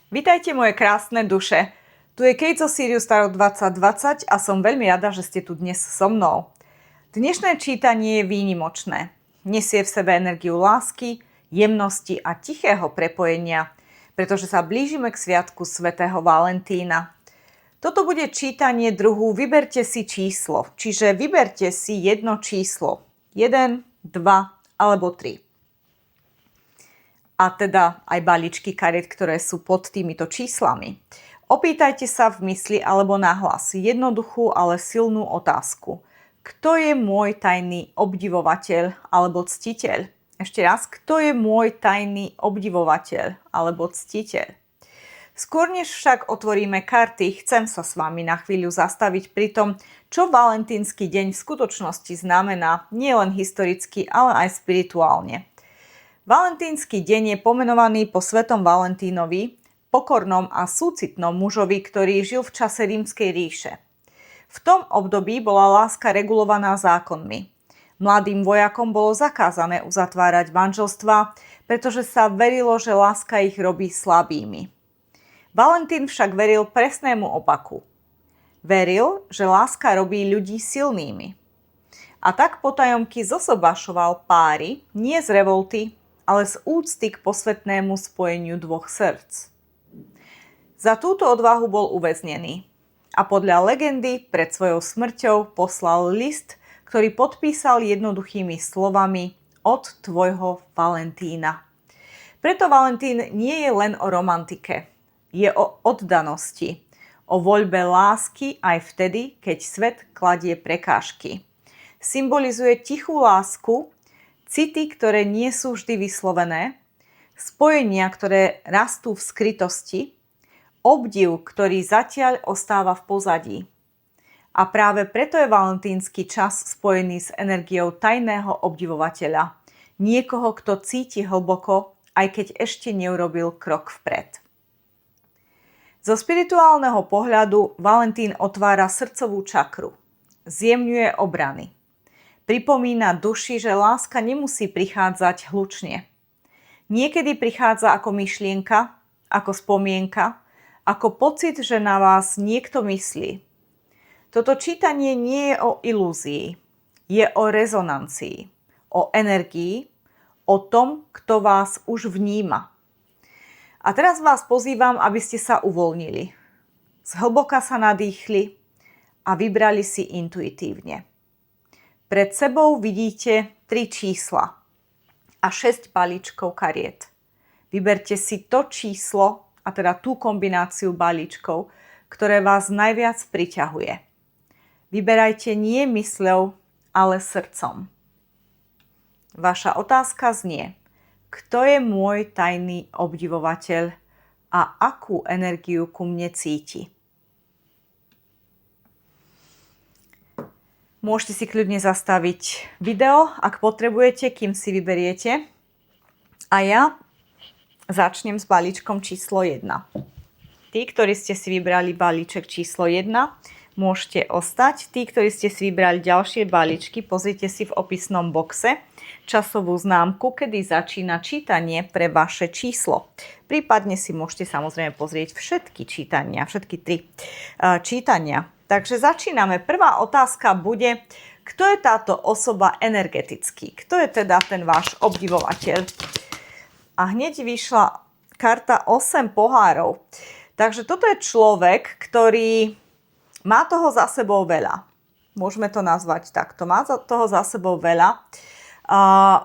Vitajte moje krásne duše. Tu je Kate zo Sirius Tarot 2020 a som veľmi rada, že ste tu dnes so mnou. Dnešné čítanie je výnimočné. Nesie v sebe energiu lásky, jemnosti a tichého prepojenia, pretože sa blížime k sviatku svätého Valentína. Toto bude čítanie druhu Vyberte si číslo, čiže vyberte si jedno číslo. 1, 2 alebo 3. A teda aj balíčky kariet, ktoré sú pod týmito číslami. Opýtajte sa v mysli alebo nahlas jednoduchú, ale silnú otázku. Kto je môj tajný obdivovateľ alebo ctiteľ? Ešte raz, kto je môj tajný obdivovateľ alebo ctiteľ? Skôr než však otvoríme karty, chcem sa s vami na chvíľu zastaviť pri tom, čo valentínsky deň v skutočnosti znamená nielen historicky, ale aj spirituálne. Valentínsky deň je pomenovaný po svetom Valentínovi, pokornom a súcitnom mužovi, ktorý žil v čase Rímskej ríše. V tom období bola láska regulovaná zákonmi. Mladým vojakom bolo zakázané uzatvárať manželstvá, pretože sa verilo, že láska ich robí slabými. Valentín však veril presnému opaku. Veril, že láska robí ľudí silnými. A tak potajomky zosobášoval páry, nie z revolty, ale z úcty k posvätnému spojeniu dvoch srdc. Za túto odvahu bol uväznený a podľa legendy pred svojou smrťou poslal list, ktorý podpísal jednoduchými slovami od tvojho Valentína. Preto Valentín nie je len o romantike, je o oddanosti, o voľbe lásky aj vtedy, keď svet kladie prekážky. Symbolizuje tichú lásku, city, ktoré nie sú vždy vyslovené, spojenia, ktoré rastú v skrytosti, obdiv, ktorý zatiaľ ostáva v pozadí. A práve preto je valentínsky čas spojený s energiou tajného obdivovateľa, niekoho, kto cíti hlboko, aj keď ešte neurobil krok vpred. Zo spirituálneho pohľadu Valentín otvára srdcovú čakru, zjemňuje obrany. Pripomína duši, že láska nemusí prichádzať hlučne. Niekedy prichádza ako myšlienka, ako spomienka, ako pocit, že na vás niekto myslí. Toto čítanie nie je o ilúzii, je o rezonancii, o energii, o tom, kto vás už vníma. A teraz vás pozývam, aby ste sa uvoľnili. Zhlboka sa nadýchli a vybrali si intuitívne. Pred sebou vidíte 3 čísla a 6 balíčkov kariet. Vyberte si to číslo, a teda tú kombináciu balíčkov, ktoré vás najviac priťahuje. Vyberajte nie mysľou, ale srdcom. Vaša otázka znie: kto je môj tajný obdivovateľ a akú energiu ku mne cíti? Môžete si kľudne zastaviť video, ak potrebujete, kým si vyberiete. A ja začnem s balíčkom číslo 1. Tí, ktorí ste si vybrali balíček číslo 1, môžete ostať. Tí, ktorí ste si vybrali ďalšie balíčky, pozrite si v opisnom boxe časovú známku, kedy začína čítanie pre vaše číslo. Prípadne si môžete samozrejme pozrieť všetky čítania, všetky 3 čítania. Takže začíname. Prvá otázka bude, kto je táto osoba energeticky? Kto je teda ten váš obdivovateľ? A hneď vyšla karta 8 pohárov. Takže toto je človek, ktorý má toho za sebou veľa. Môžeme to nazvať takto. Má toho za sebou veľa.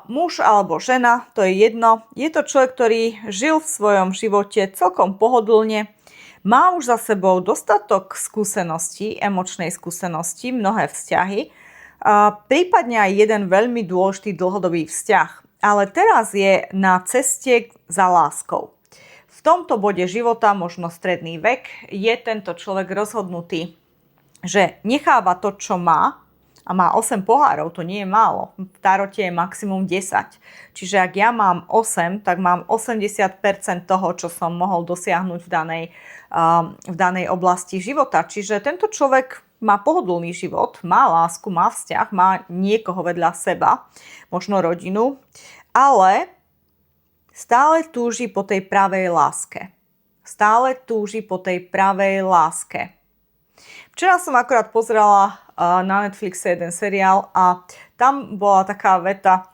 Muž alebo žena, to je jedno. Je to človek, ktorý žil v svojom živote celkom pohodlne. Má už za sebou dostatok skúseností, emočnej skúsenosti, mnohé vzťahy, prípadne aj jeden veľmi dôležitý dlhodobý vzťah. Ale teraz je na ceste za láskou. V tomto bode života, možno stredný vek, je tento človek rozhodnutý, že necháva to, čo má, a má 8 pohárov, to nie je málo. V tarote je maximum 10. Čiže ak ja mám 8, tak mám 80% toho, čo som mohol dosiahnuť v danej oblasti života. Čiže tento človek má pohodlný život, má lásku, má vzťah, má niekoho vedľa seba, možno rodinu, ale stále túži po tej pravej láske. Stále túži po tej pravej láske. Včera som akorát pozerala na Netflixe jeden seriál a tam bola taká veta,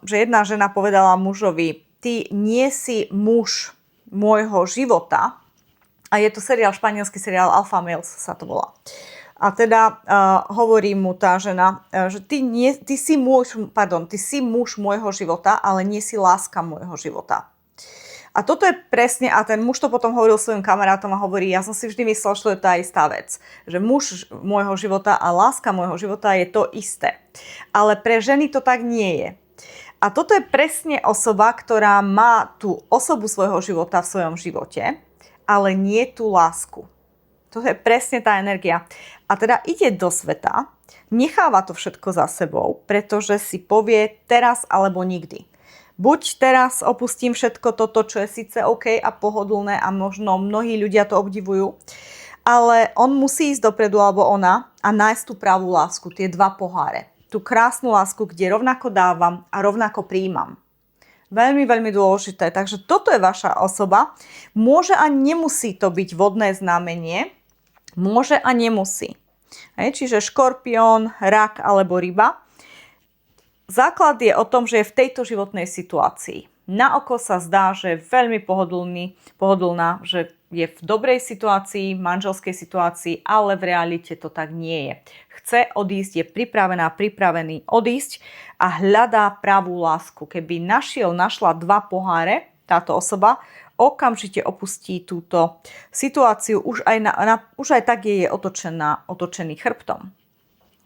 že jedna žena povedala mužovi: ty nie si muž môjho života. A je to seriál, španielský seriál Alpha Males sa to volá. A teda hovorí mu tá žena, že ty si muž môjho života, ale nie si láska môjho života. A toto je presne, a ten muž to potom hovoril svojim kamarátom a hovorí: ja som si vždy myslel, že to je tá istá vec. Že muž môjho života a láska môjho života je to isté. Ale pre ženy to tak nie je. A toto je presne osoba, ktorá má tú osobu svojho života v svojom živote, ale nie tú lásku. To je presne tá energia. A teda ide do sveta, necháva to všetko za sebou, pretože si povie teraz alebo nikdy. Buď teraz opustím všetko toto, čo je síce OK a pohodlné a možno mnohí ľudia to obdivujú, ale on musí ísť dopredu alebo ona a nájsť tú pravú lásku, tie dva poháre. Tú krásnu lásku, kde rovnako dávam a rovnako príjmam. Veľmi, veľmi dôležité. Takže toto je vaša osoba. Môže a nemusí to byť vodné znamenie. Môže a nemusí. Čiže škorpión, rak alebo ryba. Základ je o tom, že je v tejto životnej situácii. Na oko sa zdá, že je veľmi pohodlná, že je v dobrej situácii, manželskej situácii, ale v realite to tak nie je. Chce odísť, je pripravený odísť a hľadá pravú lásku. Keby našla dva poháre, táto osoba okamžite opustí túto situáciu, už aj tak je otočený chrbtom.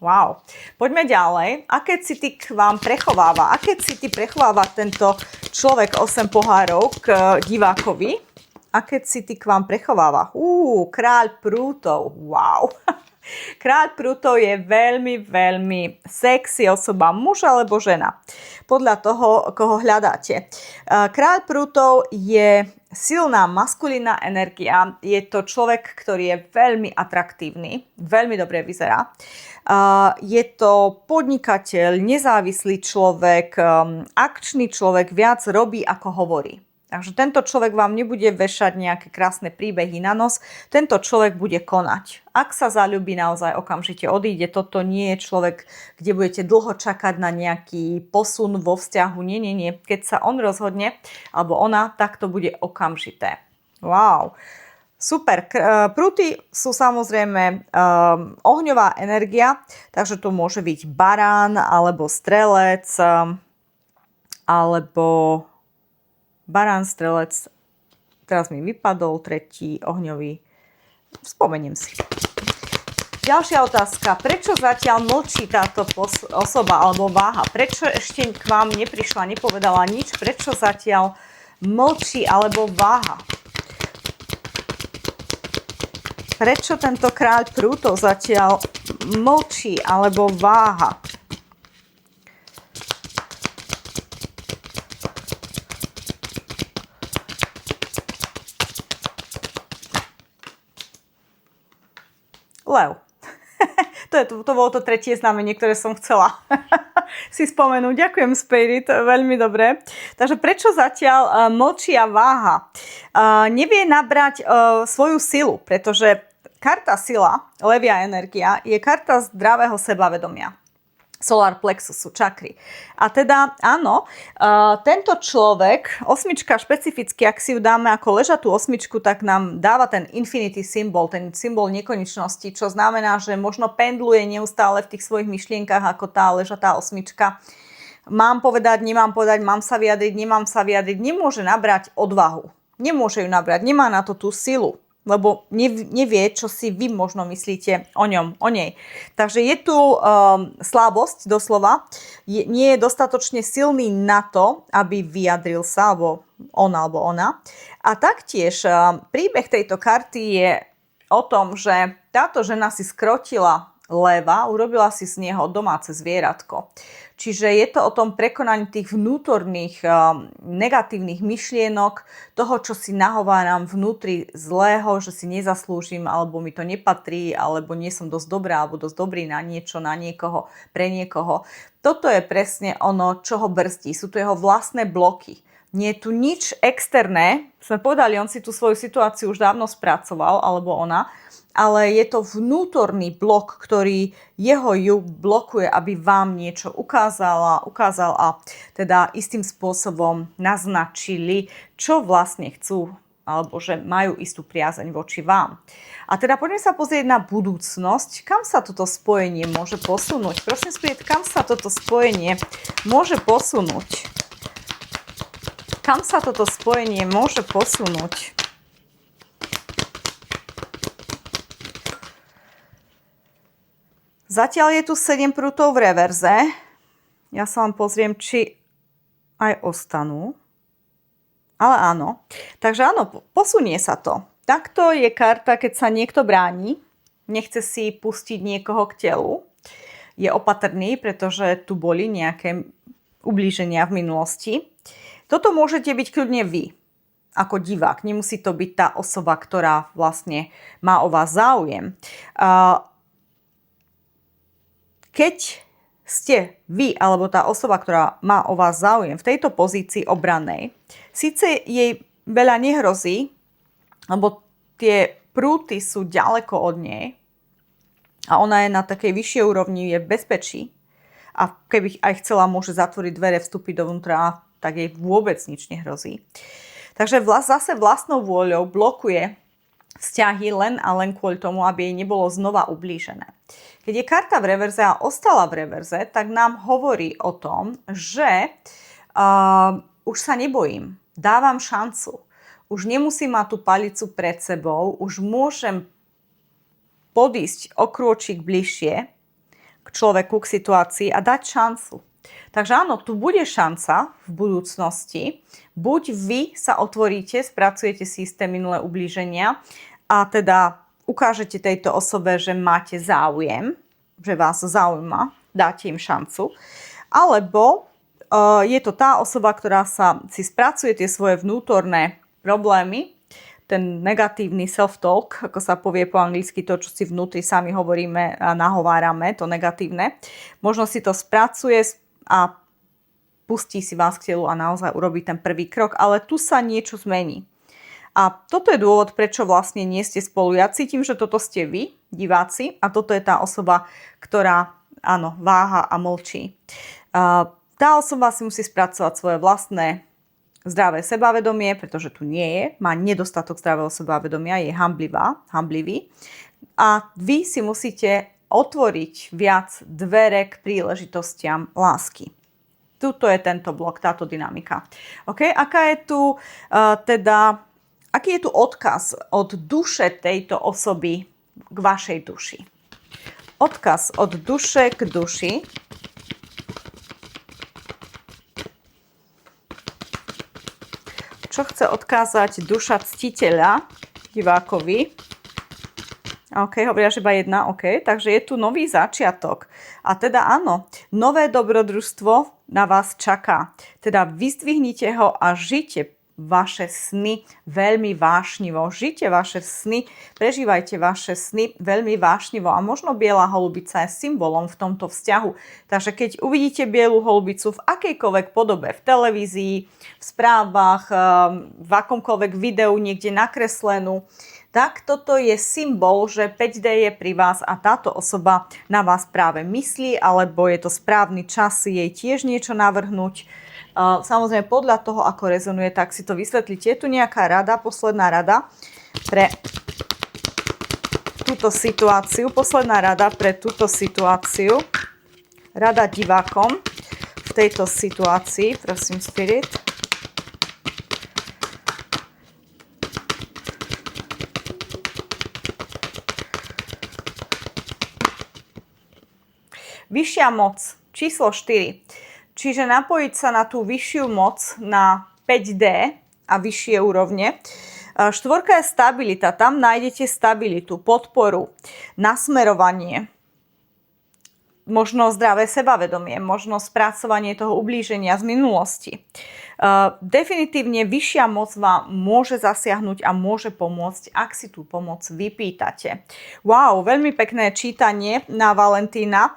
Wow. Poďme ďalej. Aké city k vám prechováva? Aké city prechováva tento človek 8 pohárov k divákovi? Aké city k vám prechováva? Kráľ prútov. Wow. Kráľ prútov je veľmi, veľmi sexy osoba, muž alebo žena. Podľa toho, koho hľadáte. Kráľ prútov je silná maskulínna energia. Je to človek, ktorý je veľmi atraktívny, veľmi dobre vyzerá. Je to podnikateľ, nezávislý človek, akčný človek, viac robí ako hovorí. Takže tento človek vám nebude vešať nejaké krásne príbehy na nos, tento človek bude konať. Ak sa zaľúbi, naozaj okamžite odíde. Toto nie je človek, kde budete dlho čakať na nejaký posun vo vzťahu. Nie. Keď sa on rozhodne, alebo ona, tak to bude okamžité. Wow. Super. Prúty sú samozrejme ohňová energia, takže to môže byť barán, alebo strelec, alebo barán, strelec, teraz mi vypadol tretí ohňový, spomeniem si. Ďalšia otázka. Prečo zatiaľ mlčí táto osoba alebo váha? Prečo ešte k vám neprišla, nepovedala nič? Prečo zatiaľ mlčí alebo váha? Prečo tento kráľ prútov zatiaľ mlčí alebo váha? Lev. To bolo to tretie znamenie, ktoré som chcela si spomenúť. Ďakujem, Spirit, veľmi dobre. Takže prečo zatiaľ mlčia váha? Nevie nabrať svoju silu, pretože karta sila, levia energia, je karta zdravého sebavedomia. Solar plexusu, čakry. A teda áno, tento človek, osmička špecificky, ak si ju dáme ako ležatú osmičku, tak nám dáva ten infinity symbol, ten symbol nekonečnosti, čo znamená, že možno pendluje neustále v tých svojich myšlienkach ako tá ležatá osmička. Mám povedať, nemám povedať, mám sa vyjadriť, nemám sa vyjadriť, nemôže nabrať odvahu. Nemôže ju nabrať, nemá na to tú silu, lebo nevie, čo si vy možno myslíte o ňom, o nej. Takže je tu slabosť doslova, nie je dostatočne silný na to, aby vyjadril sa, alebo ona. A taktiež príbeh tejto karty je o tom, že táto žena si skrotila leva, urobila si z neho domáce zvieratko. Čiže je to o tom prekonaní tých vnútorných negatívnych myšlienok, toho, čo si nahováram vnútri zlého, že si nezaslúžim, alebo mi to nepatrí, alebo nie som dosť dobrá, alebo dosť dobrý na niečo, na niekoho, pre niekoho. Toto je presne ono, čo ho brzdí. Sú to jeho vlastné bloky. Nie je tu nič externé. Sme povedali, on si tú svoju situáciu už dávno spracoval, alebo ona, ale je to vnútorný blok, ktorý ju blokuje, aby vám niečo ukázal a teda istým spôsobom naznačili, čo vlastne chcú, alebo že majú istú priazeň voči vám. A teda poďme sa pozrieť na budúcnosť. Kam sa toto spojenie môže posunúť? Prosím späť, kam sa toto spojenie môže posunúť? Kam sa toto spojenie môže posunúť? Zatiaľ je tu 7 prútov v reverze. Ja sa vám pozriem, či aj ostanú. Ale áno. Takže áno, posunie sa to. Takto je karta, keď sa niekto bráni, nechce si pustiť niekoho k telu. Je opatrný, pretože tu boli nejaké ublíženia v minulosti. Toto môžete byť kľudne vy, ako divák. Nemusí to byť tá osoba, ktorá vlastne má o vás záujem. Keď ste vy, alebo tá osoba, ktorá má o vás záujem v tejto pozícii obrannej, síce jej veľa nehrozí, lebo tie prúty sú ďaleko od nej a ona je na takej vyššej úrovni, je v bezpečí a keby aj chcela, môže zatvoriť dvere, vstúpiť dovnútra, tak jej vôbec nič nehrozí. Takže zase vlastnou vôľou blokuje vzťahy len a len kvôli tomu, aby jej nebolo znova ublížené. Keď je karta v reverze a ostala v reverze, tak nám hovorí o tom, že už sa nebojím, dávam šancu. Už nemusím mať tú palicu pred sebou, už môžem podísť o krôčik bližšie k človeku, k situácii a dať šancu. Takže áno, tu bude šanca v budúcnosti. Buď vy sa otvoríte, spracujete si isté minulé ublíženia a teda ukážete tejto osobe, že máte záujem, že vás zaujíma, dáte im šancu. Alebo je to tá osoba, ktorá si spracuje tie svoje vnútorné problémy, ten negatívny self-talk, ako sa povie po anglicky, to, čo si vnútri sami hovoríme a nahovárame, to negatívne. Možno si to spracuje a pustí si vás k telu a naozaj urobí ten prvý krok, ale tu sa niečo zmení. A toto je dôvod, prečo vlastne nie ste spolu. Ja cítim, že toto ste vy, diváci, a toto je tá osoba, ktorá, áno, váha a mlčí. Tá osoba si musí spracovať svoje vlastné zdravé sebavedomie, pretože tu nie je, má nedostatok zdravého sebavedomia, je hamblivý. A vy si musíte otvoriť viac dvere k príležitostiam lásky. Tuto je tento blok, táto dynamika. Okay? Aký je tu odkaz od duše tejto osoby k vašej duši? Odkaz od duše k duši. Čo chce odkázať duša ctiteľa divákovi? OK, hovoria, že iba jedna, OK. Takže je tu nový začiatok. A teda áno, nové dobrodružstvo na vás čaká. Teda vyzdvihnite ho a žite vaše sny veľmi vášnivo. Žite vaše sny, prežívajte vaše sny veľmi vášnivo. A možno biela holubica je symbolom v tomto vzťahu. Takže keď uvidíte bielu holubicu v akejkoľvek podobe, v televízii, v správach, v akomkoľvek videu niekde nakreslenú, tak toto je symbol, že 5D je pri vás a táto osoba na vás práve myslí, alebo je to správny čas jej tiež niečo navrhnúť. Samozrejme podľa toho, ako rezonuje, tak si to vysvetlíte. Je tu nejaká rada, posledná rada pre túto situáciu. Posledná rada pre túto situáciu. Rada divákom v tejto situácii. Prosím, Spirit. Vyššia moc, číslo 4. Čiže napojiť sa na tú vyššiu moc, na 5D a vyššie úrovne. Štvorka je stabilita, tam nájdete stabilitu, podporu, nasmerovanie, možno zdravé sebavedomie, možno spracovanie toho ublíženia z minulosti. Definitívne vyššia moc vám môže zasiahnuť a môže pomôcť, ak si tú pomoc vypýtate. Wow, veľmi pekné čítanie na Valentína,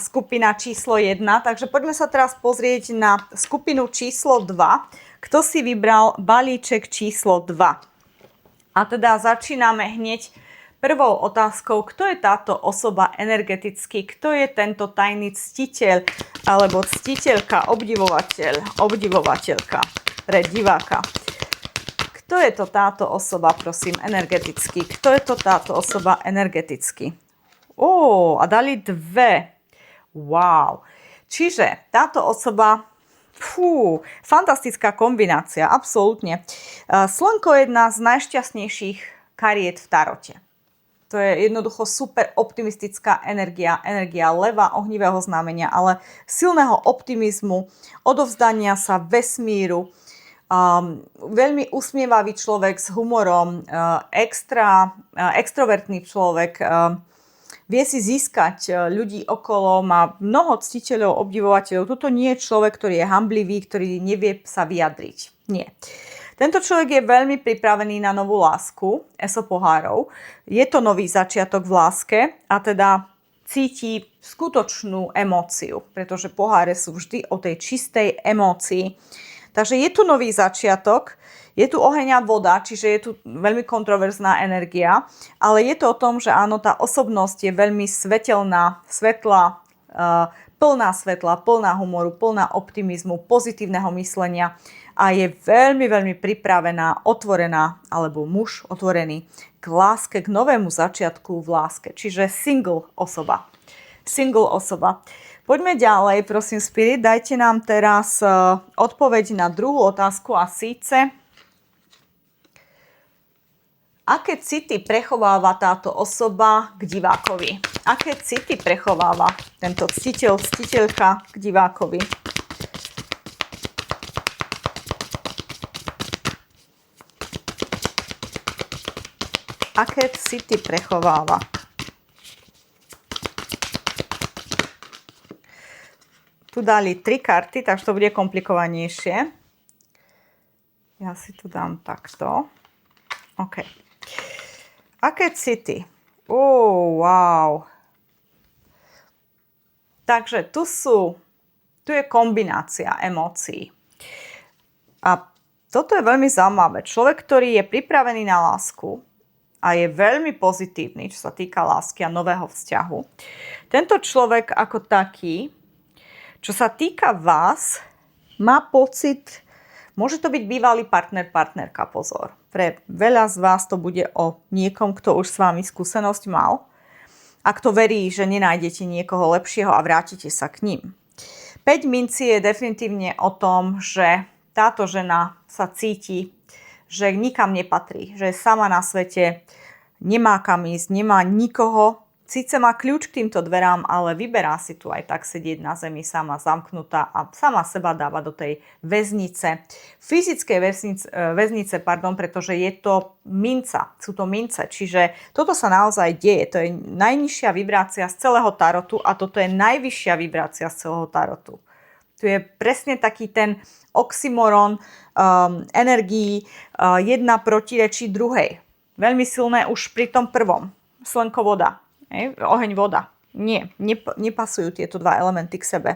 skupina číslo 1. Takže poďme sa teraz pozrieť na skupinu číslo 2, Kto si vybral balíček číslo 2? A teda začíname hneď prvou otázkou, kto je táto osoba energeticky, kto je tento tajný ctiteľ alebo ctiteľka, obdivovateľka pre diváka. Kto je to táto osoba, prosím, energeticky? Kto je to táto osoba energeticky? A dali 2. Wow. Čiže táto osoba, fantastická kombinácia, absolútne. Slnko je jedna z najšťastnejších kariet v tarote. To je jednoducho super optimistická energia leva, ohnivého znamenia, ale silného optimizmu, odovzdania sa vesmíru, veľmi usmievavý človek s humorom, extrovertný človek, vie si získať ľudí okolo, má mnoho ctiteľov, obdivovateľov. Toto nie je človek, ktorý je hanblivý, ktorý nevie sa vyjadriť. Nie. Tento človek je veľmi pripravený na novú lásku, eso pohárov. Je to nový začiatok v láske a teda cíti skutočnú emóciu, pretože poháre sú vždy o tej čistej emócii. Takže je tu nový začiatok, je tu oheň a voda, čiže je tu veľmi kontroverzná energia, ale je to o tom, že áno, tá osobnosť je veľmi svetelná, svetlá, plná svetla, plná humoru, plná optimizmu, pozitívneho myslenia a je veľmi, veľmi pripravená, otvorená, alebo muž otvorený k láske, k novému začiatku v láske, čiže single osoba. Single osoba. Poďme ďalej, prosím, Spirit, dajte nám teraz odpoveď na druhú otázku a síce aké city prechováva táto osoba k divákovi? Aké city prechováva tento ctiteľ, ctiteľka k divákovi? Aké city prechováva? Tu dali 3 karty, takže to bude komplikovanejšie. Ja si tu dám takto. OK. Aké city? Wow. Takže tu je kombinácia emócií. A toto je veľmi zaujímavé. Človek, ktorý je pripravený na lásku a je veľmi pozitívny, čo sa týka lásky a nového vzťahu. Tento človek ako taký, čo sa týka vás, má pocit, môže to byť bývalý partner, partnerka, pozor. Pre veľa z vás to bude o niekom, kto už s vami skúsenosť mal a kto verí, že nenájdete niekoho lepšieho a vrátite sa k ním. 5 mincí je definitívne o tom, že táto žena sa cíti, že nikam nepatrí, že je sama na svete, nemá kam ísť, nemá nikoho. Síce má kľúč k týmto dverám, ale vyberá si tu aj tak sedieť na zemi sama zamknutá a sama seba dáva do tej väznice. Fyzickej väznice, pretože je to minca, sú to mince. Čiže toto sa naozaj deje. To je najnižšia vibrácia z celého tarotu a toto je najvyššia vibrácia z celého tarotu. Tu je presne taký ten oxymoron energií, jedna protirečí druhej. Veľmi silné už pri tom prvom. Slnko, voda. Oheň, voda. Nie, nepasujú tieto dva elementy k sebe.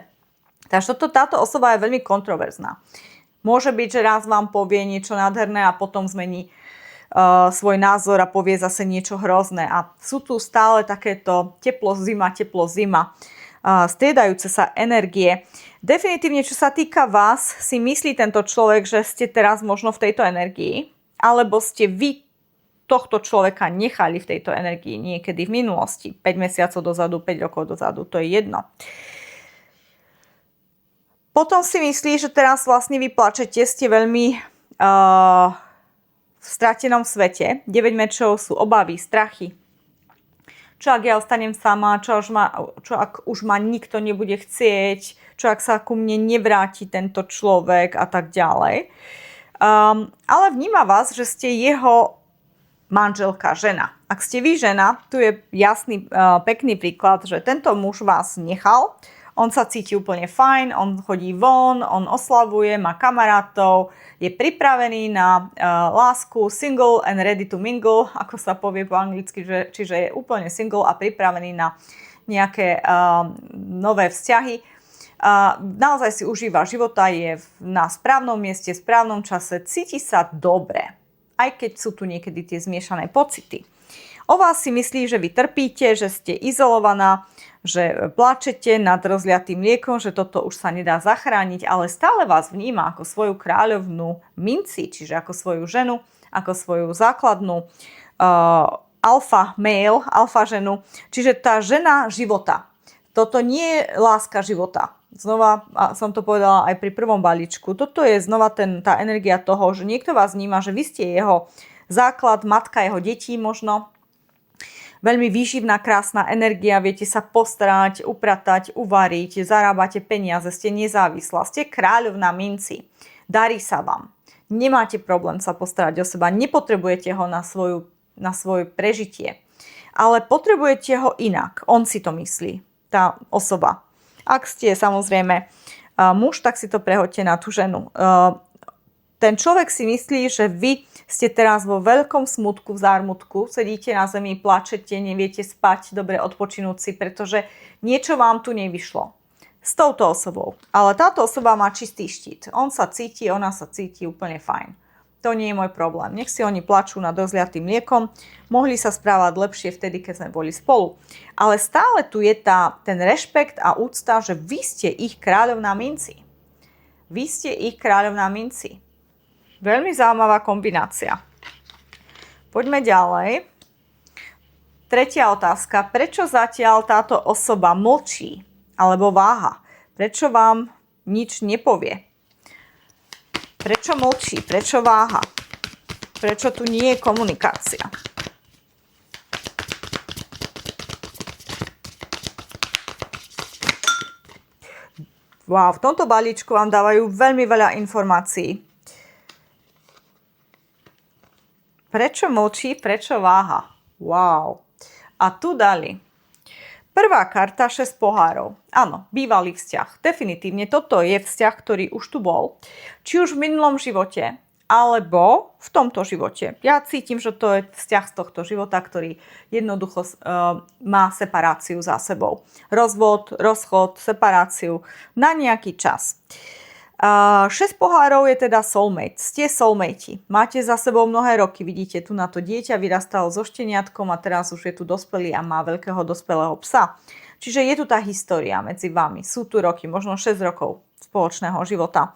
Takže táto osoba je veľmi kontroverzná. Môže byť, že raz vám povie niečo nádherné a potom zmení svoj názor a povie zase niečo hrozné. A sú tu stále takéto teplo, zima, striedajúce sa energie. Definitívne, čo sa týka vás, si myslí tento človek, že ste teraz možno v tejto energii, alebo ste vy tohto človeka nechali v tejto energii niekedy v minulosti, 5 mesiacov dozadu, 5 rokov dozadu, to je jedno. Potom si myslí, že teraz vlastne vy plačete, ste veľmi v stratenom svete. 9 mečov sú obavy, strachy. Čo ak ja ostanem sama, čo ak už ma nikto nebude chcieť, čo ak sa ku mne nevráti tento človek a tak ďalej. Ale vníma vás, že ste jeho manželka, žena. Ak ste vy žena, tu je jasný, pekný príklad, že tento muž vás nechal, on sa cíti úplne fajn, on chodí von, on oslavuje, má kamarátov, je pripravený na lásku, single and ready to mingle, ako sa povie po anglicky, čiže je úplne single a pripravený na nejaké nové vzťahy. naozaj si užíva života, je na správnom mieste, v správnom čase, cíti sa dobre, aj keď sú tu niekedy tie zmiešané pocity. O vás si myslí, že vy trpíte, že ste izolovaná, že plačete nad rozliatým mliekom, že toto už sa nedá zachrániť, ale stále vás vníma ako svoju kráľovnú minci, čiže ako svoju ženu, ako svoju základnú alfa male, alfa ženu, čiže tá žena života. Toto nie je láska života. Znova som to povedala aj pri prvom balíčku. Toto je znova tá energia toho, že niekto vás vníma, že vy ste jeho základ, matka jeho detí možno. Veľmi výživná, krásna energia, viete sa postarať, upratať, uvariť, zarábate peniaze, ste nezávislá, ste kráľovná minci. Darí sa vám. Nemáte problém sa postarať o seba, nepotrebujete ho na svoje prežitie. Ale potrebujete ho inak. On si to myslí, tá osoba. Ak ste samozrejme muž, tak si to prehoďte na tú ženu. Ten človek si myslí, že vy ste teraz vo veľkom smutku, v zármutku, sedíte na zemi, plačete, neviete spať, dobre odpočinúť si, pretože niečo vám tu nevyšlo s touto osobou. Ale táto osoba má čistý štít. On sa cíti, ona sa cíti úplne fajn. To nie je môj problém. Nech si oni plačú nad rozliatým mliekom. Mohli sa správať lepšie vtedy, keď sme boli spolu. Ale stále tu je ten rešpekt a úcta, že vy ste ich kráľovná minci. Vy ste ich kráľovná minci. Veľmi zaujímavá kombinácia. Poďme ďalej. Tretia otázka. Prečo zatiaľ táto osoba mlčí alebo váha? Prečo vám nič nepovie? Prečo mlčí? Prečo váha? Prečo tu nie je komunikácia? Wow, v tomto balíčku vám dávajú veľmi veľa informácií. Prečo mlčí? Prečo váha? Wow. A tu dali. Prvá karta 6 pohárov. Áno, bývalý vzťah. Definitívne toto je vzťah, ktorý už tu bol. Či už v minulom živote, alebo v tomto živote. Ja cítim, že to je vzťah z tohto života, ktorý jednoducho má separáciu za sebou. Rozvod, rozchod, separáciu na nejaký čas. 6 pohárov je teda soulmate. Ste soulmate. Máte za sebou mnohé roky. Vidíte, tu na to dieťa vyrastalo so šteniatkom a teraz už je tu dospelý a má veľkého dospelého psa. Čiže je tu tá história medzi vami. Sú tu roky, možno 6 rokov spoločného života.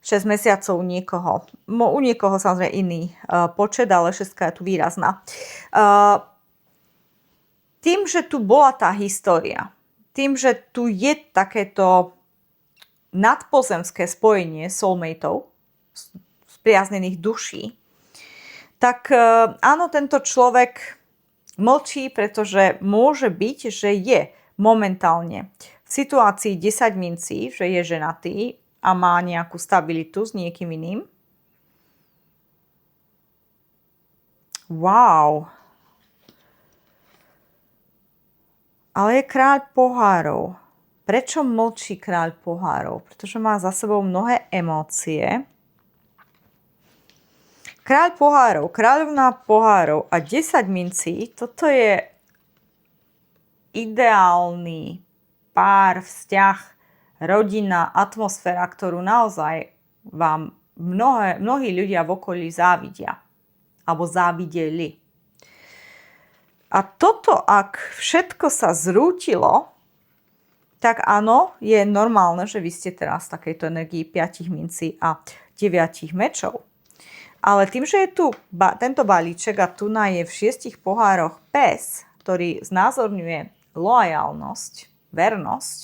6 mesiacov niekoho. U niekoho samozrejme iný počet, ale 6 je tu výrazná. Tým, že tu bola tá história, tým, že tu je takéto nadpozemské spojenie soulmateov, spriaznených duší, tak áno, tento človek mlčí, pretože môže byť, že je momentálne v situácii 10 mincí, že je ženatý a má nejakú stabilitu s niekým iným. Wow. Ale je kráľ pohárov. Prečo mlčí kráľ pohárov? Pretože má za sebou mnohé emócie. Kráľ pohárov, kráľovná pohárov a 10 mincí, toto je ideálny pár, vzťah, rodina, atmosféra, ktorú naozaj vám mnohí ľudia v okolí závidia. Alebo závideli. A toto, ak všetko sa zrútilo, tak áno, je normálne, že vy ste teraz v takejto energii 5 mincí a 9 mečov. Ale tým, že je tu tento balíček a tu je v 6 pohároch pes, ktorý znázorňuje loajálnosť, vernosť,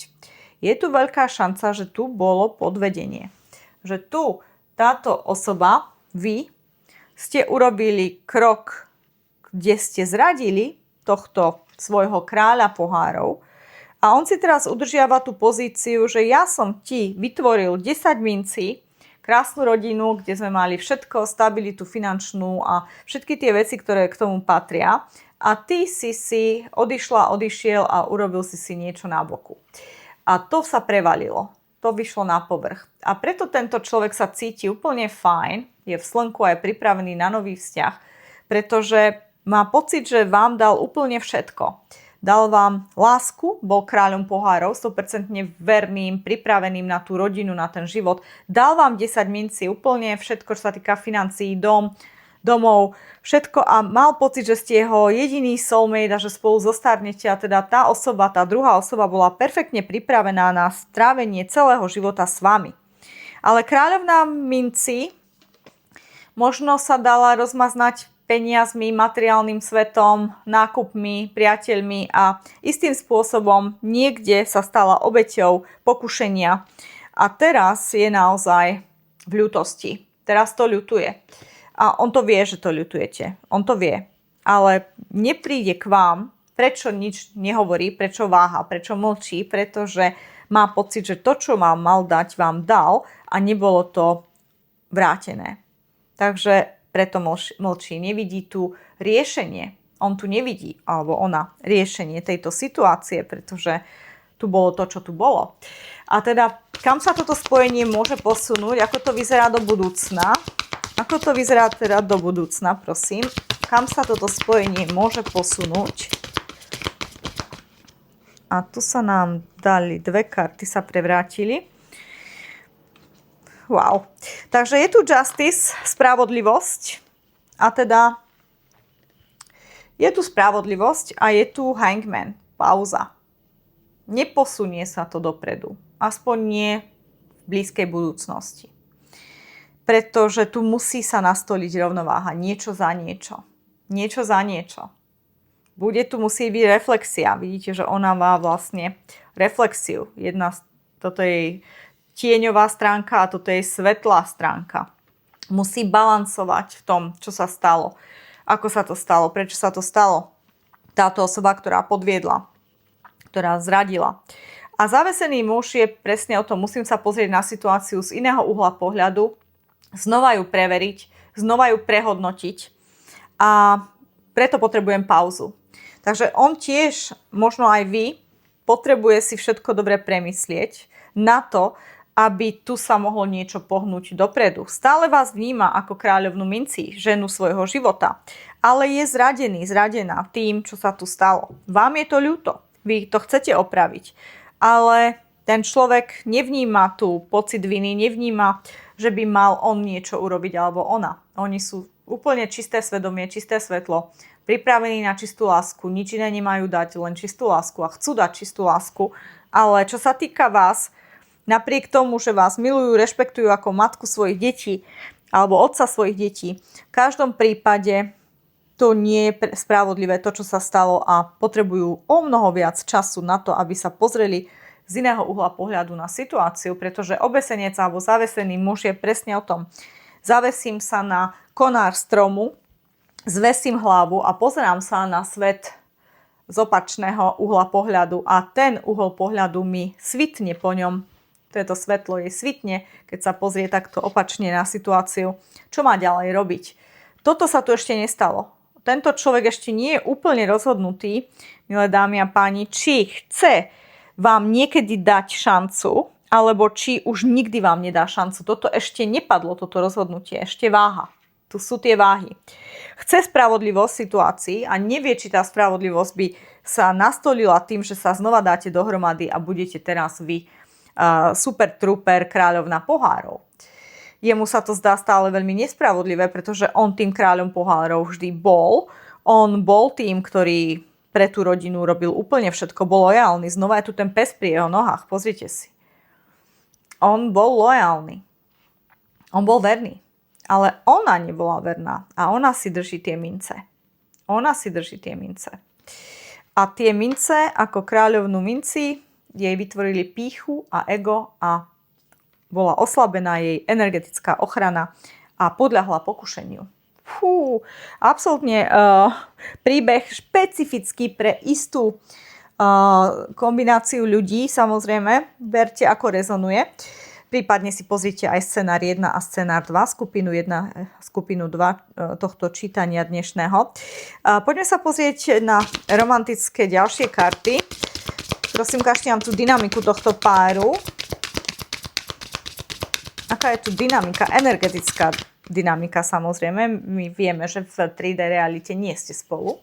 je tu veľká šanca, že tu bolo podvedenie. Že tu táto osoba, vy, ste urobili krok, kde ste zradili tohto svojho kráľa pohárov. A on si teraz udržiava tú pozíciu, že ja som ti vytvoril 10 mincí, krásnu rodinu, kde sme mali všetko, stabilitu finančnú a všetky tie veci, ktoré k tomu patria. A ty si odišiel a urobil si niečo na boku. A to sa prevalilo. To vyšlo na povrch. A preto tento človek sa cíti úplne fajn, je v slnku a je pripravený na nový vzťah, pretože má pocit, že vám dal úplne všetko. Dal vám lásku, bol kráľom pohárov, 100% verným, pripraveným na tú rodinu, na ten život. Dal vám 10 mincí, úplne všetko, čo sa týka financií, domov, všetko a mal pocit, že ste jeho jediný soulmate a že spolu zostarnete a teda tá druhá osoba bola perfektne pripravená na strávenie celého života s vami. Ale kráľovná minci možno sa dala rozmaznať peniazmi, materiálnym svetom, nákupmi, priateľmi a istým spôsobom niekde sa stala obeťou pokušenia. A teraz je naozaj v ľútosti. Teraz to ľutuje. A on to vie, že to ľutujete. On to vie. Ale nepríde k vám, prečo nič nehovorí, prečo váha, prečo mlčí, pretože má pocit, že to, čo vám mal dať, vám dal a nebolo to vrátené. Takže preto mlčí, nevidí tu riešenie. On tu nevidí, alebo ona, riešenie tejto situácie, pretože tu bolo to, čo tu bolo. A teda, kam sa toto spojenie môže posunúť? Ako to vyzerá do budúcna? Ako to vyzerá teda do budúcna, prosím? Kam sa toto spojenie môže posunúť? A tu sa nám dali dve karty, sa prevrátili. Wow. Takže je tu justice, spravodlivosť. A teda je tu spravodlivosť a je tu hangman, pauza. Neposunie sa to dopredu. Aspoň nie v blízkej budúcnosti. Pretože tu musí sa nastoliť rovnováha. Niečo za niečo. Niečo za niečo. Bude tu musieť byť reflexia. Vidíte, že ona má vlastne reflexiu. Toto je tieňová stránka a toto je svetlá stránka. Musí balancovať v tom, čo sa stalo. Ako sa to stalo, prečo sa to stalo. Táto osoba, ktorá podviedla, ktorá zradila. A zavesený muž je presne o tom, musím sa pozrieť na situáciu z iného uhla pohľadu, znova ju preveriť, znova ju prehodnotiť a preto potrebujem pauzu. Takže on tiež, možno aj vy, potrebuje si všetko dobre premyslieť na to, aby tu sa mohlo niečo pohnúť dopredu. Stále vás vníma ako kráľovnú mincí, ženu svojho života, ale je zradená tým, čo sa tu stalo. Vám je to ľúto, vy to chcete opraviť, ale ten človek nevníma tu pocit viny, nevníma, že by mal on niečo urobiť alebo ona. Oni sú úplne čisté svedomie, čisté svetlo, pripravení na čistú lásku, nič iné nemajú dať, len čistú lásku a chcú dať čistú lásku, ale čo sa týka vás, napriek tomu, že vás milujú, rešpektujú ako matku svojich detí alebo otca svojich detí, v každom prípade to nie je spravodlivé to, čo sa stalo a potrebujú o mnoho viac času na to, aby sa pozreli z iného uhla pohľadu na situáciu, pretože obesenec alebo zavesený muž je presne o tom. Zavesím sa na konár stromu, zvesím hlavu a pozerám sa na svet z opačného uhla pohľadu a ten uhol pohľadu mi svitne po ňom. Toto svetlo jej svitne, keď sa pozrie takto opačne na situáciu, čo má ďalej robiť. Toto sa tu ešte nestalo. Tento človek ešte nie je úplne rozhodnutý, milé dámy a páni, či chce vám niekedy dať šancu, alebo či už nikdy vám nedá šancu. Toto ešte nepadlo, toto rozhodnutie, ešte váha. Tu sú tie váhy. Chce spravodlivosť v situácii a nevie, či tá spravodlivosť by sa nastolila tým, že sa znova dáte dohromady a budete teraz vy super trooper, kráľovna pohárov. Jemu sa to zdá stále veľmi nespravodlivé, pretože on tým kráľom pohárov vždy bol. On bol tým, ktorý pre tú rodinu robil úplne všetko, bol lojálny. Znova je tu ten pes pri jeho nohách, pozrite si. On bol lojálny. On bol verný. Ale ona nebola verná a ona si drží tie mince. Ona si drží tie mince. A tie mince ako kráľovnú minci jej vytvorili pýchu a ego a bola oslabená jej energetická ochrana a podľahla pokušeniu. Absolútne príbeh špecifický pre istú kombináciu ľudí, samozrejme, berte ako rezonuje. Prípadne si pozrite aj scenár 1 a scenár 2, skupinu 1 a skupinu 2 tohto čítania dnešného. Poďme sa pozrieť na romantické ďalšie karty. Prosím, ukážte nám tú dynamiku tohto páru. Aká je tu dynamika? Energetická dynamika, samozrejme. My vieme, že v 3D realite nie ste spolu.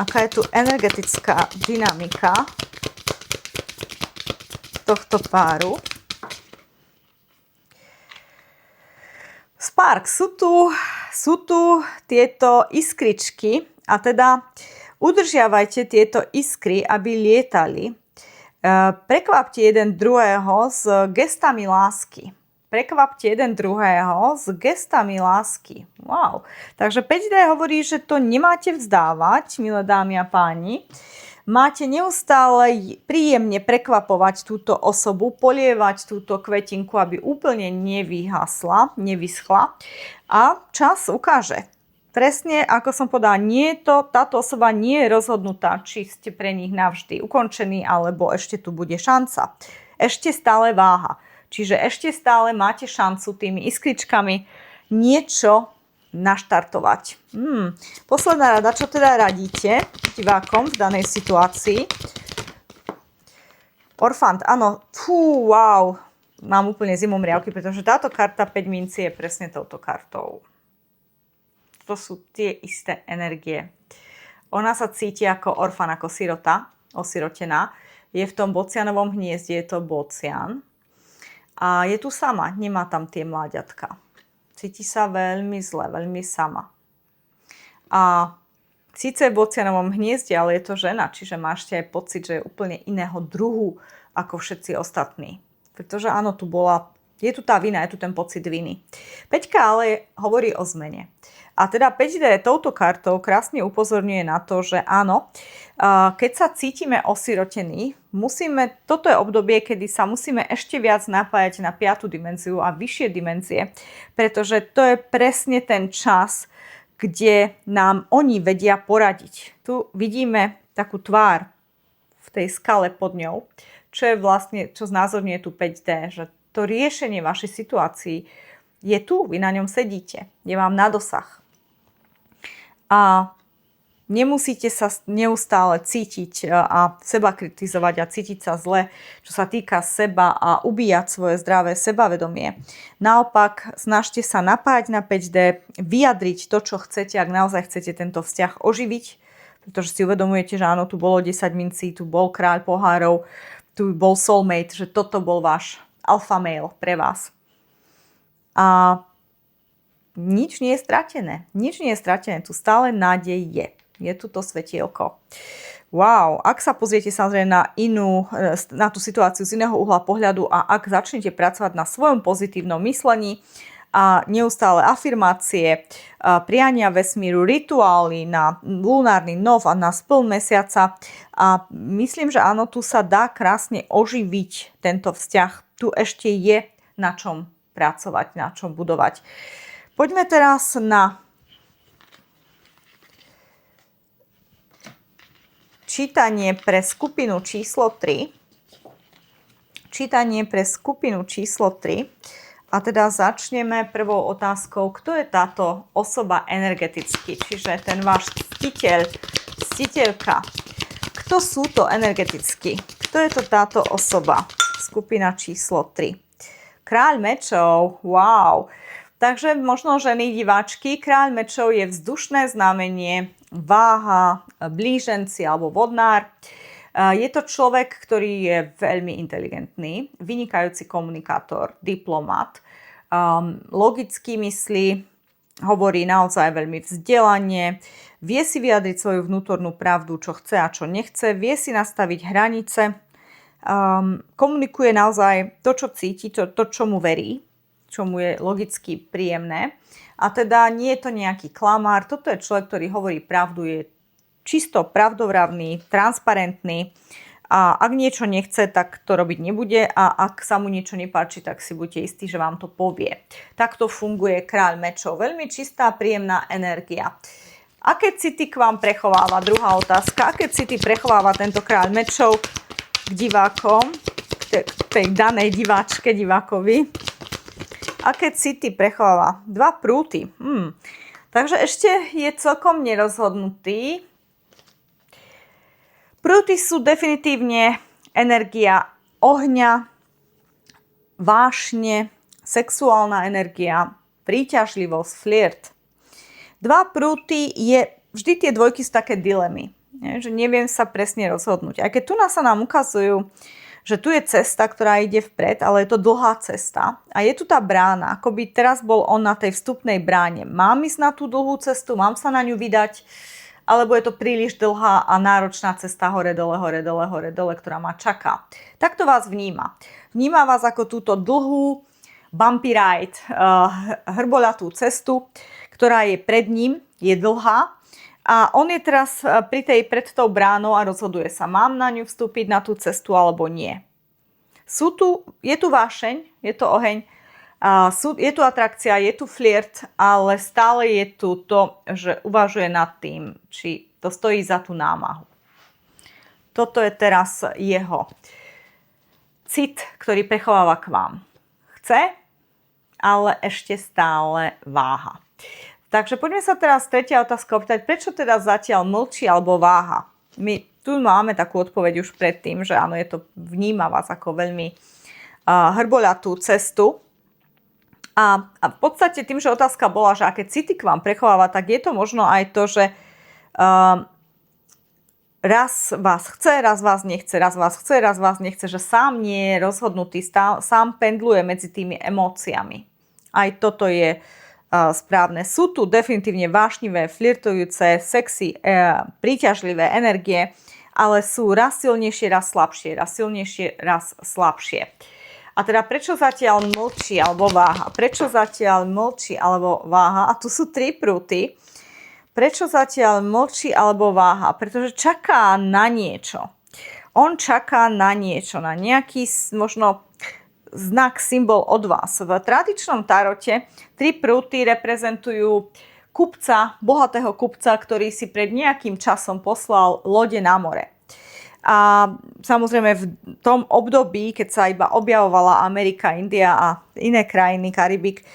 aká je tu energetická dynamika tohto páru. Spark, sú tu tieto iskričky a teda udržiavajte tieto iskry, aby lietali. Prekvapte jeden druhého s gestami lásky. Prekvapte jeden druhého s gestami lásky. Wow. Takže 5D hovorí, že to nemáte vzdávať, milé dámy a páni. Máte neustále príjemne prekvapovať túto osobu, polievať túto kvetinku, aby úplne nevyschla. A čas ukáže. Presne, ako som povedala, táto osoba nie je rozhodnutá, či ste pre nich navždy ukončení, alebo ešte tu bude šanca. Ešte stále váha. Čiže ešte stále máte šancu tými iskričkami niečo naštartovať. Posledná rada, čo teda radíte divákom v danej situácii? Orfant, áno, wow, mám úplne zimomriavky, pretože táto karta 5 mincí je presne touto kartou. To sú tie isté energie. Ona sa cíti ako orfan, ako sirota, osirotená. Je v tom bocianovom hniezde, je to bocian. A je tu sama, nemá tam tie mláďatka. Cíti sa veľmi zle, veľmi sama. A síce v bocianovom hniezde, ale je to žena, čiže máte aj pocit, že je úplne iného druhu ako všetci ostatní. Pretože áno, je tu tá vina, je tu ten pocit viny. Peťka ale hovorí o zmene. A teda 5D touto kartou krásne upozorňuje na to, že áno, keď sa cítime osirotení, toto je obdobie, kedy sa musíme ešte viac napájať na 5. dimenziu a vyššie dimenzie, pretože to je presne ten čas, kde nám oni vedia poradiť. Tu vidíme takú tvár v tej skale pod ňou, čo znázorňuje tu 5D, že to riešenie vašej situácii je tu, vy na ňom sedíte, je vám na dosah. A nemusíte sa neustále cítiť a seba kritizovať a cítiť sa zle, čo sa týka seba a ubíjať svoje zdravé sebavedomie. Naopak, snažte sa napájať na 5D, vyjadriť to, čo chcete, ak naozaj chcete tento vzťah oživiť, pretože si uvedomujete, že áno, tu bolo 10 mincí, tu bol kráľ pohárov, tu bol soulmate, že toto bol váš alpha male pre vás. A nič nie je stratené. Nič nie je stratené. Tu stále nádej je. Je tu to svetielko. Wow, ak sa pozriete samozrejme na tú situáciu z iného uhla pohľadu a ak začnete pracovať na svojom pozitívnom myslení a neustále afirmácie, priania vesmíru, rituály na lunárny nov a na spln mesiaca, a myslím, že áno, tu sa dá krásne oživiť tento vzťah. Tu ešte je na čom pracovať, na čom budovať. Poďme teraz na čítanie pre skupinu číslo 3. Čítanie pre skupinu číslo 3. A teda začneme prvou otázkou, kto je táto osoba energeticky, čiže ten váš ctiteľ, ctiteľka. Kto sú to energeticky? Kto je to táto osoba? Skupina číslo 3. Kráľ mečov, wow. Takže možno ženy diváčky, kráľ mečov je vzdušné znamenie, váha, blíženci alebo vodnár. Je to človek, ktorý je veľmi inteligentný, vynikajúci komunikátor, diplomat, logicky myslí, hovorí naozaj veľmi vzdelanie, vie si vyjadriť svoju vnútornú pravdu, čo chce a čo nechce, vie si nastaviť hranice, komunikuje naozaj to, čo cíti, to čo mu verí, čo mu je logicky príjemné. A teda nie je to nejaký klamár, toto je človek, ktorý hovorí pravdu, je čisto pravdovravný, transparentný a ak niečo nechce, tak to robiť nebude a ak sa mu niečo nepáči, tak si buďte istí, že vám to povie. Takto funguje kráľ mečov. Veľmi čistá, príjemná energia. Aké city k vám prechováva? Druhá otázka. Aké city prechováva tento kráľ mečov k divákom, k tej danej diváčke, divákovi? Aké city prechováva? 2 prúty. Takže ešte je celkom nerozhodnutý. Prúty sú definitívne energia ohňa, vášne, sexuálna energia, príťažlivosť, flirt. 2 prúty je, vždy tie dvojky sú také dilemy. Že neviem sa presne rozhodnúť. Aj keď tu nás sa nám ukazujú, že tu je cesta, ktorá ide vpred, ale je to dlhá cesta. A je tu tá brána, ako by teraz bol on na tej vstupnej bráne. Mám ísť na tú dlhú cestu, mám sa na ňu vydať, alebo je to príliš dlhá a náročná cesta hore, dole, ktorá ma čaká. Takto vás vníma. Vníma vás ako túto dlhú bumpy ride, hrboľatú cestu, ktorá je pred ním, je dlhá. A on je teraz pred tou bránou a rozhoduje sa, mám na ňu vstúpiť na tú cestu alebo nie. Je tu vášeň, je to oheň, je tu atrakcia, je tu flirt, ale stále je tu to, že uvažuje nad tým, či to stojí za tú námahu. Toto je teraz jeho cit, ktorý prechováva k vám. Chce, ale ešte stále váha. Takže poďme sa teraz tretia otázka opýtať, prečo teda zatiaľ mlčí alebo váha? My tu máme takú odpoveď už predtým, že áno, je to vníma vás ako veľmi hrboľatú cestu. A v podstate tým, že otázka bola, že aké city k vám prechováva, tak je to možno aj to, že raz vás chce, raz vás nechce, raz vás chce, raz vás nechce, že sám nie je rozhodnutý, sám pendluje medzi tými emóciami. Aj toto je správne. Sú tu definitívne vášnivé, flirtujúce, sexy, príťažlivé energie, ale sú raz silnejšie, raz slabšie, raz silnejšie, raz slabšie. A teda prečo zatiaľ mlčí alebo váha? Prečo zatiaľ mlčí alebo váha? A tu sú 3 prúty. Prečo zatiaľ mlčí alebo váha? Pretože čaká na niečo. On čaká na niečo, na nejaký možno znak, symbol od vás. V tradičnom tarote 3 prúty reprezentujú kupca, bohatého kupca, ktorý si pred nejakým časom poslal lode na more. A samozrejme v tom období, keď sa iba objavovala Amerika, India a iné krajiny, Karibik,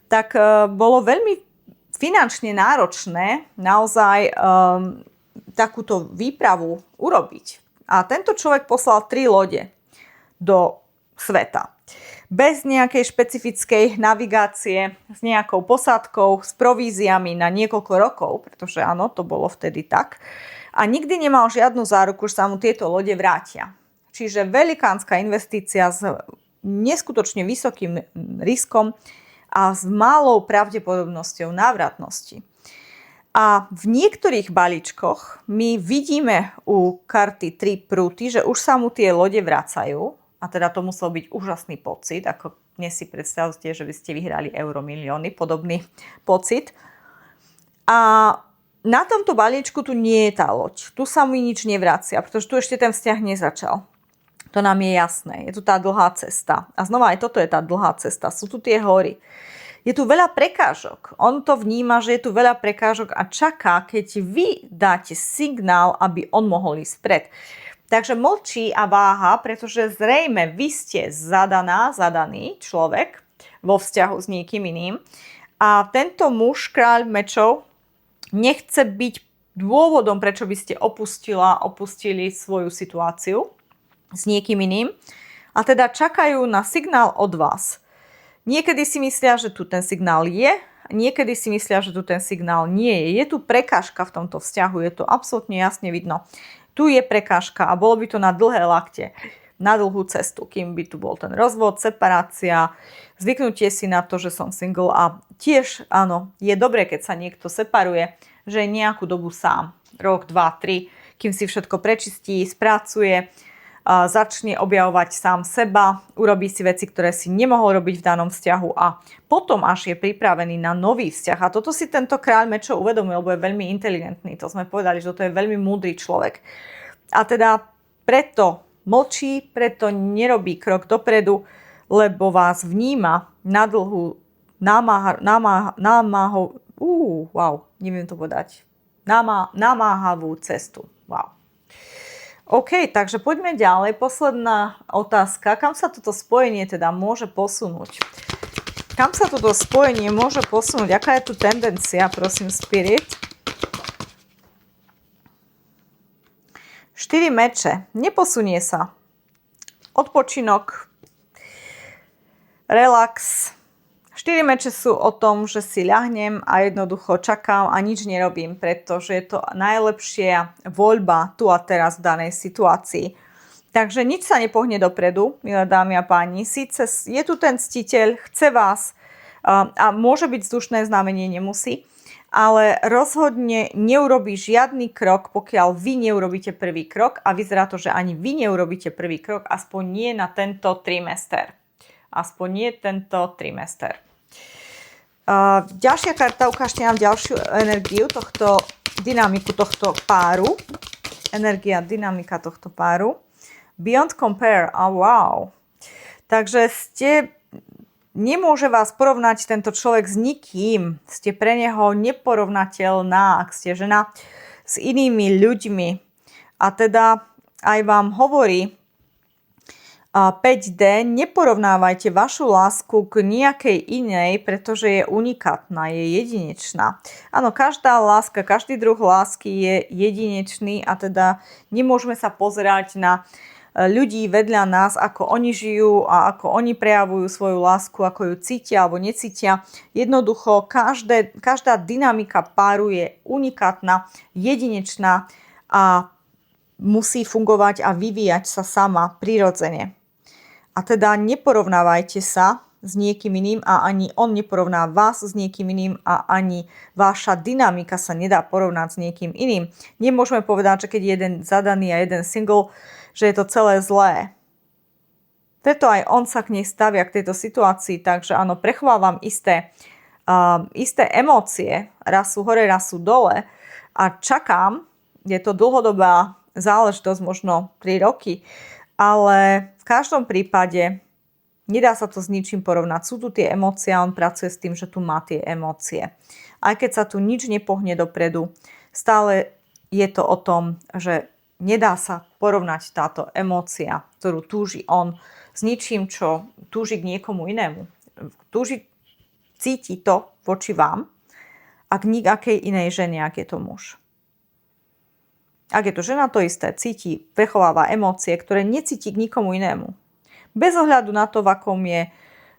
tak bolo veľmi finančne náročné naozaj takúto výpravu urobiť. A tento človek poslal 3 lode do sveta. Bez nejakej špecifickej navigácie, s nejakou posádkou, s províziami na niekoľko rokov, pretože áno, to bolo vtedy tak. A nikdy nemal žiadnu záruku, že sa mu tieto lode vrátia. Čiže velikánska investícia s neskutočne vysokým riskom a s malou pravdepodobnosťou návratnosti. A v niektorých balíčkoch my vidíme u karty 3 prúty, že už sa mu tie lode vracajú. A teda to musel byť úžasný pocit, ako dnes si predstavte, že by ste vyhrali euromilióny, podobný pocit. A na tomto balíčku tu nie je tá loď. Tu sa mi nič nevracia, pretože tu ešte ten vzťah nezačal. To nám je jasné. Je tu tá dlhá cesta. A znova aj toto je tá dlhá cesta. Sú tu tie hory. Je tu veľa prekážok. On to vníma, že je tu veľa prekážok a čaká, keď vy dáte signál, aby on mohol ísť vpred. Takže mlčí a váha, pretože zrejme vy ste zadaný človek vo vzťahu s niekým iným. A tento muž, kráľ mečov, nechce byť dôvodom, prečo by ste opustili svoju situáciu s niekým iným. A teda čakajú na signál od vás. Niekedy si myslia, že tu ten signál je, niekedy si myslia, že tu ten signál nie je. Je tu prekážka v tomto vzťahu, je to absolútne jasne vidno. Tu je prekážka a bolo by to na dlhé lakte, na dlhú cestu, kým by tu bol ten rozvod, separácia, zvyknutie si na to, že som single a tiež áno, je dobré, keď sa niekto separuje, že je nejakú dobu sám, rok, 2, 3, kým si všetko prečistí, spracuje, začne objavovať sám seba, urobí si veci, ktoré si nemohol robiť v danom vzťahu a potom až je pripravený na nový vzťah. A toto si tento kráľ mečov uvedomil, lebo je veľmi inteligentný. To sme povedali, že toto je veľmi múdry človek. A teda preto mlčí, preto nerobí krok dopredu, lebo vás vníma na dlhú namáhavú cestu. Wow. OK, takže poďme ďalej. Posledná otázka. Kam sa toto spojenie teda môže posunúť? Kam sa toto spojenie môže posunúť? Aká je tu tendencia, prosím, Spirit? 4 meče. Neposunie sa. Odpočinok. Relax. 4 meče sú o tom, že si ľahnem a jednoducho čakám a nič nerobím, pretože je to najlepšia voľba tu a teraz v danej situácii. Takže nič sa nepohne dopredu, milé dámy a páni. Síce je tu ten ctiteľ, chce vás a môže byť vzdušné znamenie, nemusí, ale rozhodne neurobí žiadny krok, pokiaľ vy neurobíte prvý krok a vyzerá to, že ani vy neurobíte prvý krok, aspoň nie na tento trimester. Aspoň nie tento trimester. Ďalšia karta, ukážte nám ďalšiu energiu dynamiku tohto páru. Energia, dynamika tohto páru. Beyond compare, wow. Takže nemôže vás porovnať tento človek s nikým. Ste pre neho neporovnateľná, ak ste žena, s inými ľuďmi. A teda aj vám hovorí 5D, neporovnávajte vašu lásku k nejakej inej, pretože je unikátna, je jedinečná. Áno, každá láska, každý druh lásky je jedinečný a teda nemôžeme sa pozerať na ľudí vedľa nás, ako oni žijú a ako oni prejavujú svoju lásku, ako ju cítia alebo necítia. Jednoducho, každá dynamika páru je unikátna, jedinečná a musí fungovať a vyvíjať sa sama prirodzene. A teda neporovnávajte sa s niekým iným a ani on neporovná vás s niekým iným a ani vaša dynamika sa nedá porovnať s niekým iným. Nemôžeme povedať, že keď je jeden zadaný a jeden single, že je to celé zlé. Preto aj on sa k nej stavia, k tejto situácii, takže áno, prechovávam isté emócie, raz sú hore, raz sú dole a čakám, je to dlhodobá záležitosť, možno 3 roky, ale v každom prípade nedá sa to s ničím porovnať. Sú tu tie emócie a on pracuje s tým, že tu má tie emócie. Aj keď sa tu nič nepohne dopredu, stále je to o tom, že nedá sa porovnať táto emócia, ktorú túži on, s ničím, čo túži k niekomu inému. Cíti to voči vám a k nikakej inej žene, ak je to muž. Ak je to žena, to isté. Cíti, prechováva emócie, ktoré necíti k nikomu inému. Bez ohľadu na to, v akom je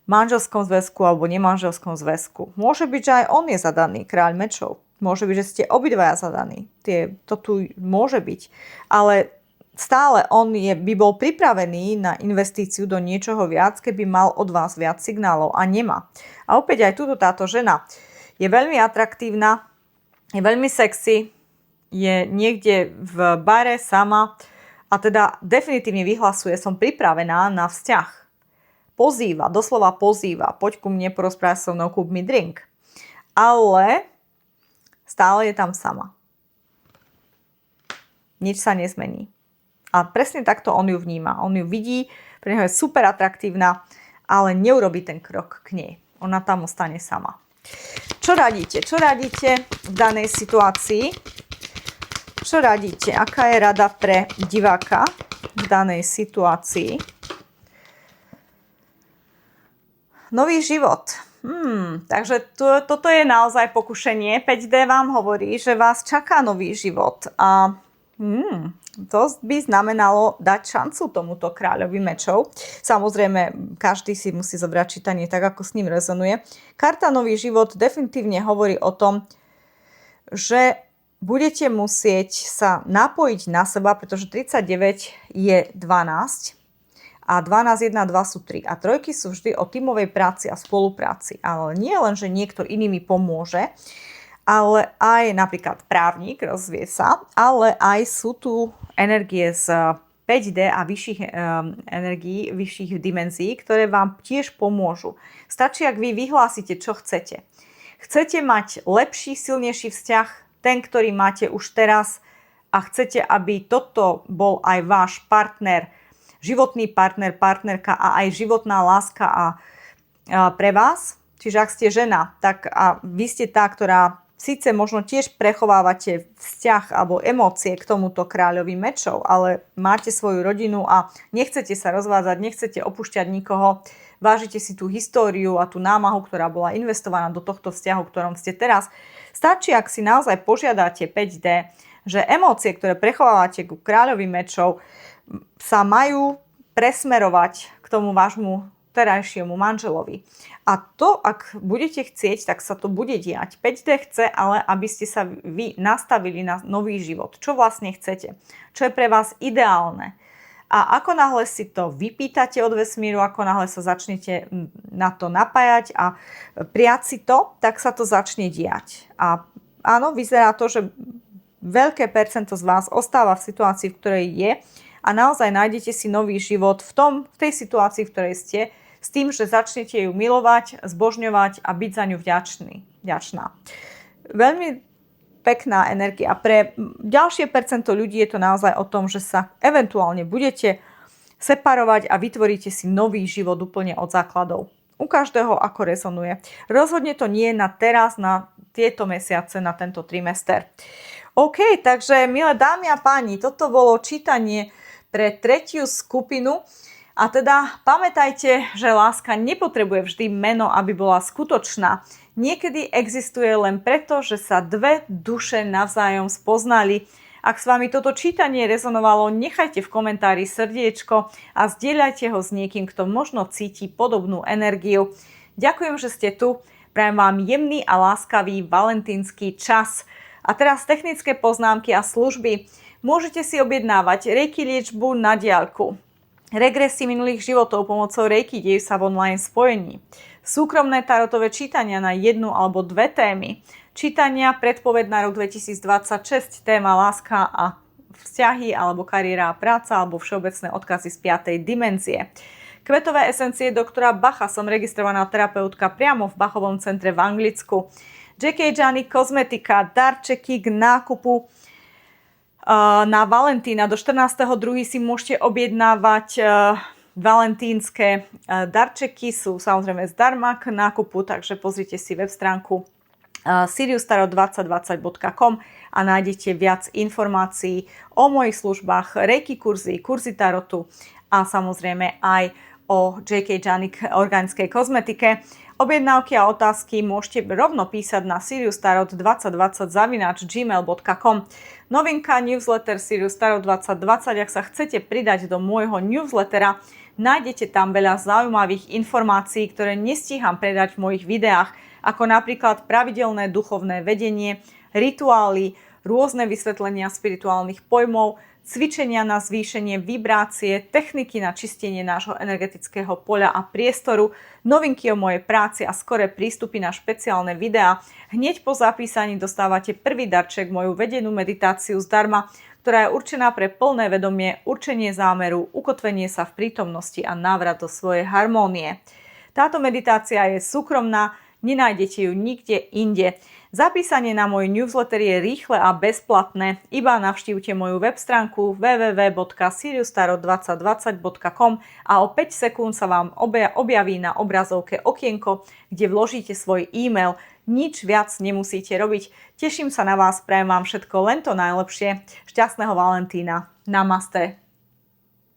manželskom zväzku alebo nemanželskom zväzku. Môže byť, že aj on je zadaný, kráľ mečov. Môže byť, že ste obidvaja zadaní. To tu môže byť. Ale stále on by bol pripravený na investíciu do niečoho viac, keby mal od vás viac signálov a nemá. A opäť aj tuto táto žena je veľmi atraktívna, je veľmi sexy, je niekde v bare sama a teda definitívne vyhlasuje, som pripravená na vzťah. Pozýva, doslova pozýva, poď ku mne, porozprávaj so mnou, kúp mi drink. Ale stále je tam sama. Nič sa nezmení. A presne takto on ju vníma. On ju vidí, pre neho je super atraktívna, ale neurobí ten krok k nej. Ona tam ostane sama. Čo radíte? Čo radíte v danej situácii? Čo radíte? Aká je rada pre diváka v danej situácii? Nový život. Takže toto je naozaj pokušenie. 5D vám hovorí, že vás čaká nový život. A to by znamenalo dať šancu tomuto kráľovi mečov. Samozrejme, každý si musí zobrať čítanie tak, ako s ním rezonuje. Karta Nový život definitívne hovorí o tom, že budete musieť sa napojiť na seba, pretože 39 je 12 a 12, 1, 2 sú 3. A trojky sú vždy o tímovej práci a spolupráci. Ale nie len, že niekto iný mi pomôže, ale aj napríklad právnik rozvie sa, ale aj sú tu energie z 5D a vyšších energií, vyšších dimenzií, ktoré vám tiež pomôžu. Stačí, ak vy vyhlásite, čo chcete. Chcete mať lepší, silnejší vzťah, ten, ktorý máte už teraz a chcete, aby toto bol aj váš partner, životný partner, partnerka a aj životná láska a pre vás. Čiže ak ste žena, tak a vy ste tá, ktorá síce možno tiež prechovávate vzťah alebo emócie k tomuto kráľovi mečov, ale máte svoju rodinu a nechcete sa rozvádzať, nechcete opúšťať nikoho, vážite si tú históriu a tú námahu, ktorá bola investovaná do tohto vzťahu, v ktorom ste teraz. Stačí, ak si naozaj požiadate 5D, že emócie, ktoré prechovávate ku kráľovi mečov, sa majú presmerovať k tomu vášmu terajšiemu manželovi. A to, ak budete chcieť, tak sa to bude diať. 5D chce ale, aby ste sa vy nastavili na nový život. Čo vlastne chcete? Čo je pre vás ideálne? A ako náhle si to vypýtate od vesmíru, ako náhle sa začnete na to napájať a prijať si to, tak sa to začne diať. A áno, vyzerá to, že veľké percento z vás ostáva v situácii, v ktorej je a naozaj nájdete si nový život v tej situácii, v ktorej ste, s tým, že začnete ju milovať, zbožňovať a byť za ňu vďačná. Veľmi pekná energia. Pre ďalšie percento ľudí je to naozaj o tom, že sa eventuálne budete separovať a vytvoríte si nový život úplne od základov. U každého ako rezonuje. Rozhodne to nie je na teraz, na tieto mesiace, na tento trimester. OK, takže milé dámy a páni, toto bolo čítanie pre tretiu skupinu. A teda pamätajte, že láska nepotrebuje vždy meno, aby bola skutočná. Niekedy existuje len preto, že sa dve duše navzájom spoznali. Ak s vami toto čítanie rezonovalo, nechajte v komentári srdiečko a zdieľajte ho s niekým, kto možno cíti podobnú energiu. Ďakujem, že ste tu. Prajem vám jemný a láskavý valentínsky čas. A teraz technické poznámky a služby. Môžete si objednávať Reiki liečbu na diaľku. Regresy minulých životov pomocou Reiki dejú sa v online spojení. Súkromné tarotové čítania na jednu alebo dve témy. Čítania predpoveď na rok 2026, téma láska a vzťahy alebo kariéra a práca alebo všeobecné odkazy z 5. dimenzie. Kvetové esencie doktora Bacha, som registrovaná terapeutka priamo v Bachovom centre v Anglicku. J.K. Gianni kozmetika, darčeky k nákupu na Valentína. Do 14.2. si môžete objednávať valentínske darčeky, sú samozrejme zdarma k nákupu, takže pozrite si web stránku siriustarot2020.com a nájdete viac informácií o mojich službách, reiki kurzy, kurzy tarotu a samozrejme aj o J.K. Gianni organickej kozmetike. Objednávky a otázky môžete rovno písať na siriustarot2020@gmail.com. Novinka newsletter Sirius Tarot 2020. Ak sa chcete pridať do môjho newslettera, nájdete tam veľa zaujímavých informácií, ktoré nestíham predať v mojich videách, ako napríklad pravidelné duchovné vedenie, rituály, rôzne vysvetlenia spirituálnych pojmov, cvičenia na zvýšenie vibrácie, techniky na čistenie nášho energetického poľa a priestoru, novinky o mojej práci a skoré prístupy na špeciálne videá. Hneď po zapísaní dostávate prvý darček, moju vedenú meditáciu zdarma, ktorá je určená pre plné vedomie, určenie zámeru, ukotvenie sa v prítomnosti a návrat do svojej harmónie. Táto meditácia je súkromná, nenájdete ju nikde inde. Zapísanie na môj newsletter je rýchle a bezplatné. Iba navštívte moju web stránku www.siriustarot2020.com a o 5 sekúnd sa vám objaví na obrazovke okienko, kde vložíte svoj e-mail. Nič viac nemusíte robiť. Teším sa na vás, prajem vám všetko len to najlepšie. Šťastného Valentína. Namaste.